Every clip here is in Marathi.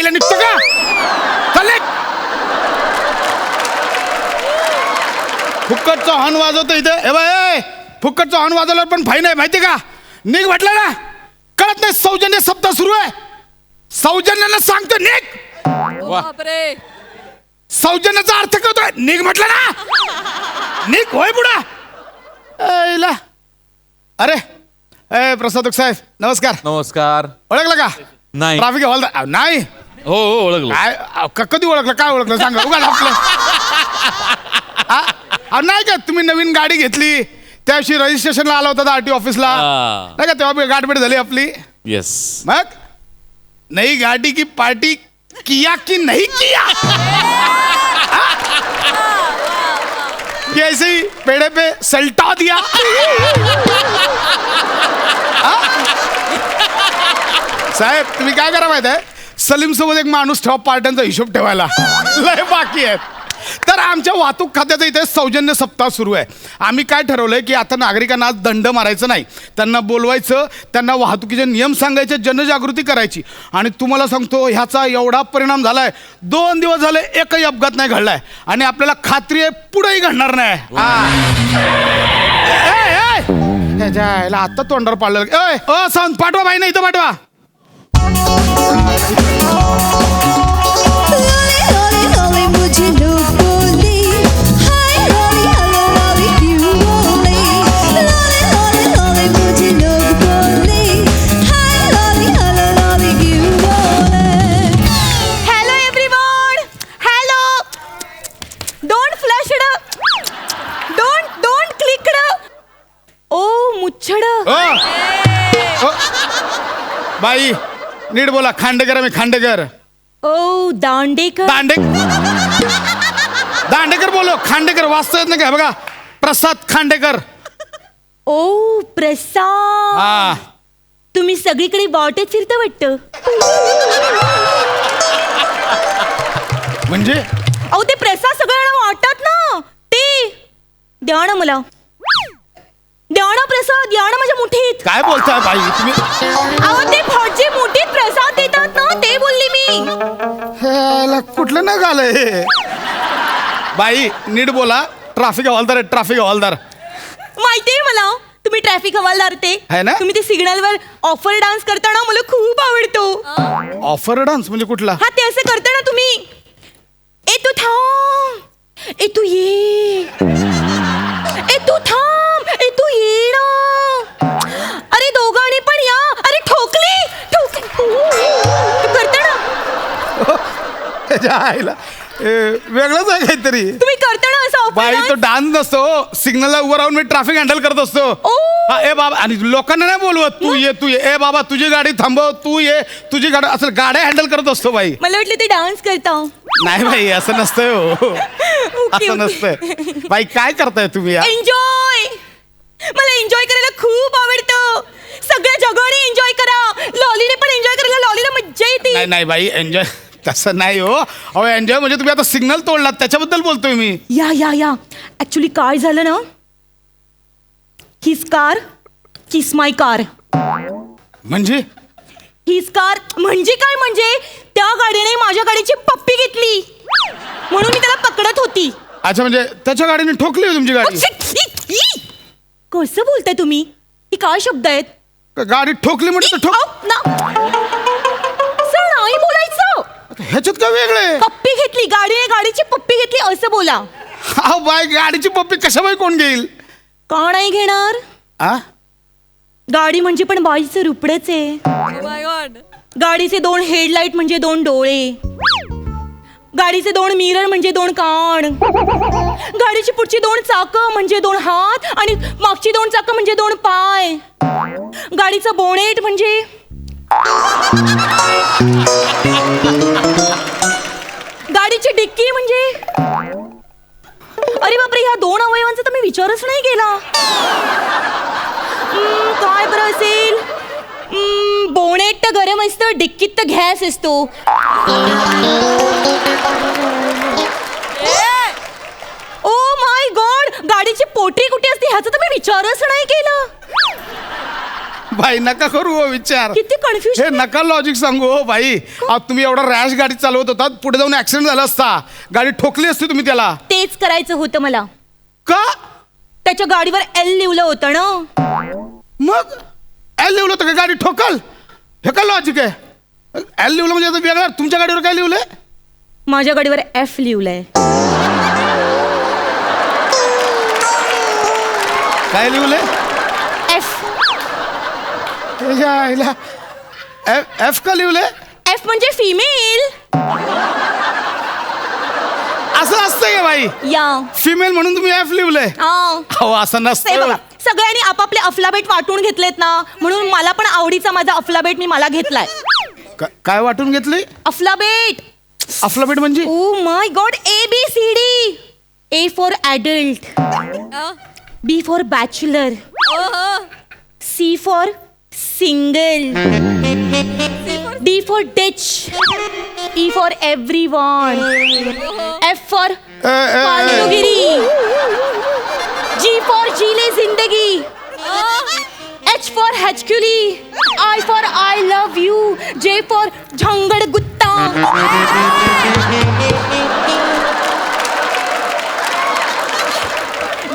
यायला निघतो का? चल फुक्कटचा हॉर्न वाजवतो इथे. ए बाय, फुक्कटचा हॉर्न वाजवल्यावर पण फाईन आहे माहिती का? निघ म्हटलं ना, कळत नाही सौजन्य सप्ताह सुरू आहे. सौजन्याला सांगतो निघ. बापरे, सौजन्याचा अर्थ कळतोय? निघ म्हटलं ना, निघ. होय बुडा. अरे ए प्रसादक साहेब नमस्कार. नमस्कार. ओळखलं का? नाही. ट्रॅफिक हवालदार नाही. हो ओळखलं. काय कधी ओळखलं? काय ओळखलं सांगा. उगा आपलं नाही का, तुम्ही नवीन गाडी घेतली त्या दिवशी रजिस्ट्रेशनला आला होता आरटी ऑफिसला, नाही का? तेव्हा गाठभेट झाली आपली. येस. मग नई गाडी की पार्टी किया की नहीं किया? कैसे ही पेड़े पे सल्टा दिया. साहेब तुम्ही काय करा माहित आहे, सलीम सोबत एक माणूस ठेवा पार्ट्यांचा हिशोब ठेवायला. लय बाकी आहेत. तर आमच्या वाहतूक खात्याचं इथे सौजन्य सप्ताह सुरू आहे. आम्ही काय ठरवलंय की आता नागरिकांना आज दंड मारायचं नाही, त्यांना बोलवायचं, त्यांना वाहतुकीचे नियम सांगायचे, जनजागृती करायची. आणि तुम्हाला सांगतो ह्याचा एवढा परिणाम झालाय, 2 दिवस झाले एकही अपघात नाही घडलाय आणि आपल्याला खात्री आहे पुढेही घडणार नाही. आता तोंडावर पाडलं. सांग पाठवा बाई, नाही इथं पाठवा. बाई नीट बोला. खांडेकर मी खांडेकर. ओ दांडेकर. दांडेकर बोलो. खांडेकर वाचता येत नाही का? बघा प्रसाद खांडेकर. ओ प्रसाद. हा तुम्ही सगळीकडे वाटेत फिरता वाटतं. म्हणजे अहो ते प्रसाद सगळ्यांना वाटतात ना, ते द्या ना मला. द्या ना प्रसाद, द्या ना माझ्या मुठीत. काय बोलताय बाई तुम्ही? अहो ते फौजी मुठीत प्रसाद देतात ना, ते बोलली मी. कुठलं ना गालंय बाई? नीट बोला. ट्रॅफिक हवालदार आहे, ट्रॅफिक हवालदार. माहितीये मला, तुम्ही ट्रॅफिक हवालदार ते आहे ना? तुम्ही ते सिग्नलवर ऑफर डान्स करताना मला खूप आवडतो. ऑफर डान्स म्हणजे कुठला? हा ते असं करता ना तुम्ही. ए तू थांब, ए तू ये, ए तू थांब, ए तू ये ना. अरे दोघांनी पण या. अरे ठोकली तू करता ना. वेगळंच आहे काहीतरी. तुम्ही करता ना असं बाई तो डान्स नसतो. सिग्नलला उभं राहून मी ट्रॅफिक हँडल करत असतो. ए बाबा, आणि लोकांना नाही बोलवत तू ये तू ये. ए बाबा तुझी गाडी थांबव, तू ये तुझी गाडी. असं गाड्या हँडल करत असतो बाई. मला वाटलं ते डान्स करता. नाही बाई असं नसतंय हो. असं नसतंय बाई. काय करताय तुम्ही? एन्जॉय. मला एन्जॉय करायला खूप आवडतं. सगळ्या जगाने एन्जॉय करा. लॉलीने पण एन्जॉय करायला. लॉलीला मज्जा येते. नाही बाई एन्जॉय तसं नाही हो. अहो एन्जॉय म्हणजे तुम्ही आता सिग्नल तोडलात त्याच्याबद्दल बोलतोय मी. या ऍक्च्युली काय झालं ना, हिज कार किस माय कार. म्हणजे हिज कार म्हणजे काय? म्हणजे त्या गाडीने माझ्या गाडीची पप्पी घेतली म्हणून मी त्याला पकडत होती. अच्छा, म्हणजे त्याच्या गाडीने ठोकली तुमची गाडी? कसं बोलताय तुम्ही? ही काय शब्द आहेत? गाडी ठोकली म्हणजे नाही बोलायचं. ह्याच्यात काय वेगळे? पप्पी घेतली गाडीने, गाडीची पप्पी घेतली असं बोला. अहो बाय, गाडीची पप्पी कशा बाई कोण घेईल? का नाही घेणार? गाडी म्हणजे पण बाईचं रुपडच आहे. गाडीचे 2 हेडलाईट म्हणजे 2 डोळे. गाडीचे 2 मिरर म्हणजे 2 कान. गाडीची पुढची 2 चाकं म्हणजे 2 हात आणि मागची 2 चाकं म्हणजे 2 पाय. गाडीचं बोनेट म्हणजे गाडीची डिक्की म्हणजे. अरे बापरे, ह्या 2 अवयवांचा तर मी विचारच नाही केला. काय बरं असेल? बोनेट तर गरम असतं, डिक्कीत तर गॅस असतो. ओ माय गॉड, गाडीची पोटरी कुठे असते ह्याचा तर मी विचारच नाही केला. बाई नका करू हो विचार. किती कन्फ्युजन. हे नका लॉजिक सांगू हो बाई. तुम्ही एवढा रॅश गाडी चालवत होता, पुढे जाऊन ऍक्सिडेंट झाला असता, गाडी ठोकली असती तुम्ही त्याला. तेच करायचं होतं मला. का? त्याच्या गाडीवर एल लिहिलं होतं ना. मग एल लिहिलं होतं का गाडी ठोकल? हे काय लॉजिक आहे? एल लिहिलं म्हणजे आता वेगळं. तुमच्या गाडीवर काय लिहिलंय? माझ्या गाडीवर एफ लिहिलंय. काय लिहिलंय? एफ. एफ का लिहिलंय? एफ म्हणजे फिमेल. असं असतंय का बाई? या फिमेल म्हणून तुम्ही एफ लिहिलंय? हो असं हे नसतं. बघा, सगळ्यांनी आपापले अफलाबेट वाटून घेतलेत ना, म्हणून मला पण आवडीचा माझा अफलाबेट मी मला घेतलाय. काय वाटून घेतली? अफलाबेट. अफलाबेट म्हणजे? Oh my god. ABCD. A for adult, B for bachelor, C for single, D for ditch, E for everyone, F for फालतूगिरी, G फॉर जीले जिंदगी, H फॉर हचकुली, I for I love you, J for झंगड गुत्ता,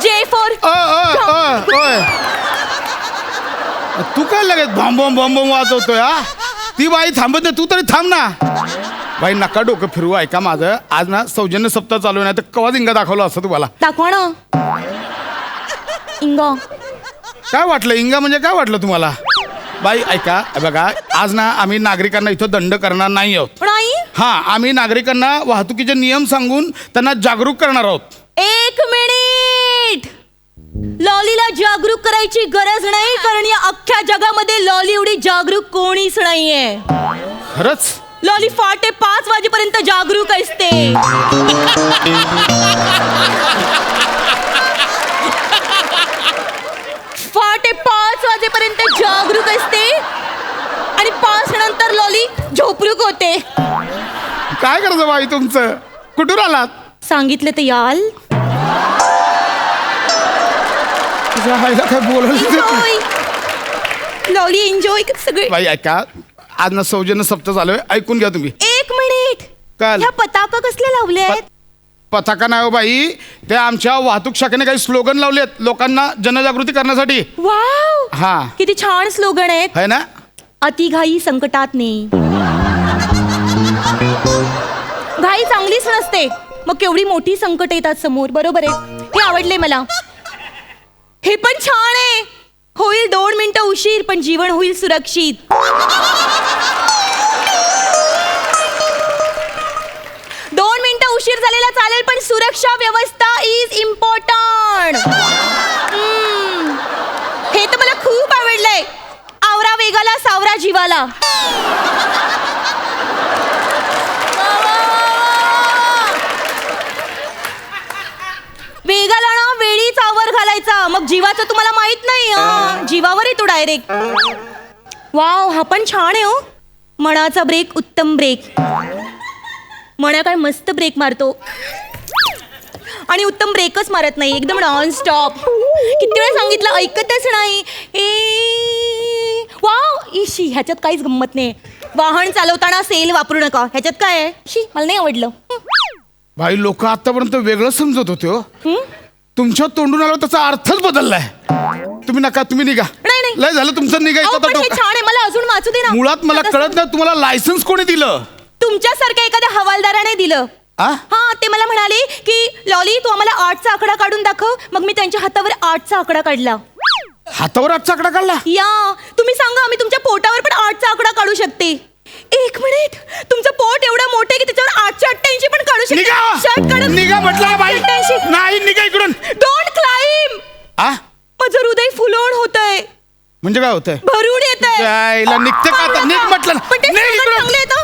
J फॉर तू काय लगेच बॉम्ब बॉम्ब बॉम्ब बॉम्ब वाजवतोय? हा ती बाई थांबत नाही, तू तरी थांब ना. बाई नका डोकं फिरवू. ऐका माझं, आज ना सौजन्य सप्ताह चालू आहे, नाही तर कवा इंगा दाखवलं असं तुम्हाला. दाखवा ना इंगा. काय वाटलं इंगा म्हणजे? काय वाटलं तुम्हाला? बाई ऐका, बघा आज ना आम्ही नागरिकांना इथं दंड करणार नाही आहोत. नाही. हा, आम्ही नागरिकांना वाहतुकीचे नियम सांगून त्यांना जागरूक करणार आहोत. 1 मिनिट. लॉलीला जागरूक करायची गरज नाही, कारण या अख्ख्या जगामध्ये लॉली एवढी जागरूक कोणीच नाहीये. खरंच? लॉली 5:30 वाजेपर्यंत जागरूक असते. पहाटे 5 वाजेपर्यंत जागरूक असते आणि 5 नंतर लॉली झोपरूक होते. काय करायचं बाई तुमचं? कुठून आलात? सांगितलं तर याल. काय बोलायला? लॉली एन्जॉय सगळे. बाई ऐका, आज ना सौजन्य सप्ताह चालू आहे, ऐकून घ्या तुम्ही. 1 मिनिट. काय? ह्या पताका कसले लावले आहेत? पताका नाही हो बाई, ते आमच्या वाहतूक शाखेने काही स्लोगन लावले आहेत लोकांना जनजागृती करण्यासाठी. वाव. हा, किती छान स्लोगन आहेत. है ना? अतिघाई संकटात नाही. घाई चांगलीच नसते, मग केवढी मोठी संकट येतात समोर. बरोबर आहे, हे आवडले मला. हे पण छान आहे. होईल 2 मिनिटं उशीर, पण जीवन होईल सुरक्षित. दोन मिनिटं उशीर झालेला चालेल, पण सुरक्षा व्यवस्था इज इम्पॉर्टंट. हे तर मला खूप आवडलंय. आवरा वेगाला, सावरा जीवाला. वेगाला ना वेळीच आवर घालायचा, मग जीवाचं तुम्हाला माहित नाही. जीवावर येतो डायरेक्ट. वाव, हा पण छान आहे हो. मनाचा ब्रेक, उत्तम ब्रेक. मना काय मस्त ब्रेक मारतो आणि उत्तम ब्रेकच मारत नाही, एकदम नॉन स्टॉप. किती वेळा सांगितलं, ऐकतच नाही. वाव, इशी, ह्याच्यात काहीच गंमत नाही. वाहन चालवताना सेल वापरू नका, ह्याच्यात काय आहे? शी, मला नाही आवडलं. भाई लोक आतापर्यंत वेगळं समजत होते हो. तुमच्या तोंडून आला त्याचा अर्थच बदललाय. तुम्ही नका, तुम्ही निघा. नाही नाही, लय झालं तुमचं, निघायचं. पण हे छान आहे, मला अजून वाचू दे ना. मुळात मला कळत नाही तुम्हाला लायसन्स कोणी दिलं? तुमच्यासारख्या एखाद्या हवालदाराने दिलं. हा, ते मला म्हणाले की लॉली तू आम्हाला 8चा आकडा काढून दाखव. मग मी त्यांच्या हातावर 8चा आकडा काढला. हातावर 8चा आकडा काढला? या, तुम्ही सांगा, मी तुमच्या पोटावर पण 8चा आकडा काढू शकते. 1 मिनिट, तुमचं पोट एवढं मोठं की त्याच्यावर 888 पण काढू शकते. निघा म्हटलं बाई. नाही, निघा इकडून. Don't climb. माझं हृदय फुलवून होतंय. म्हणजे काय होतंय? भरून येतंय. निघते का? निघ म्हटलं. पण ते चांगले येतं.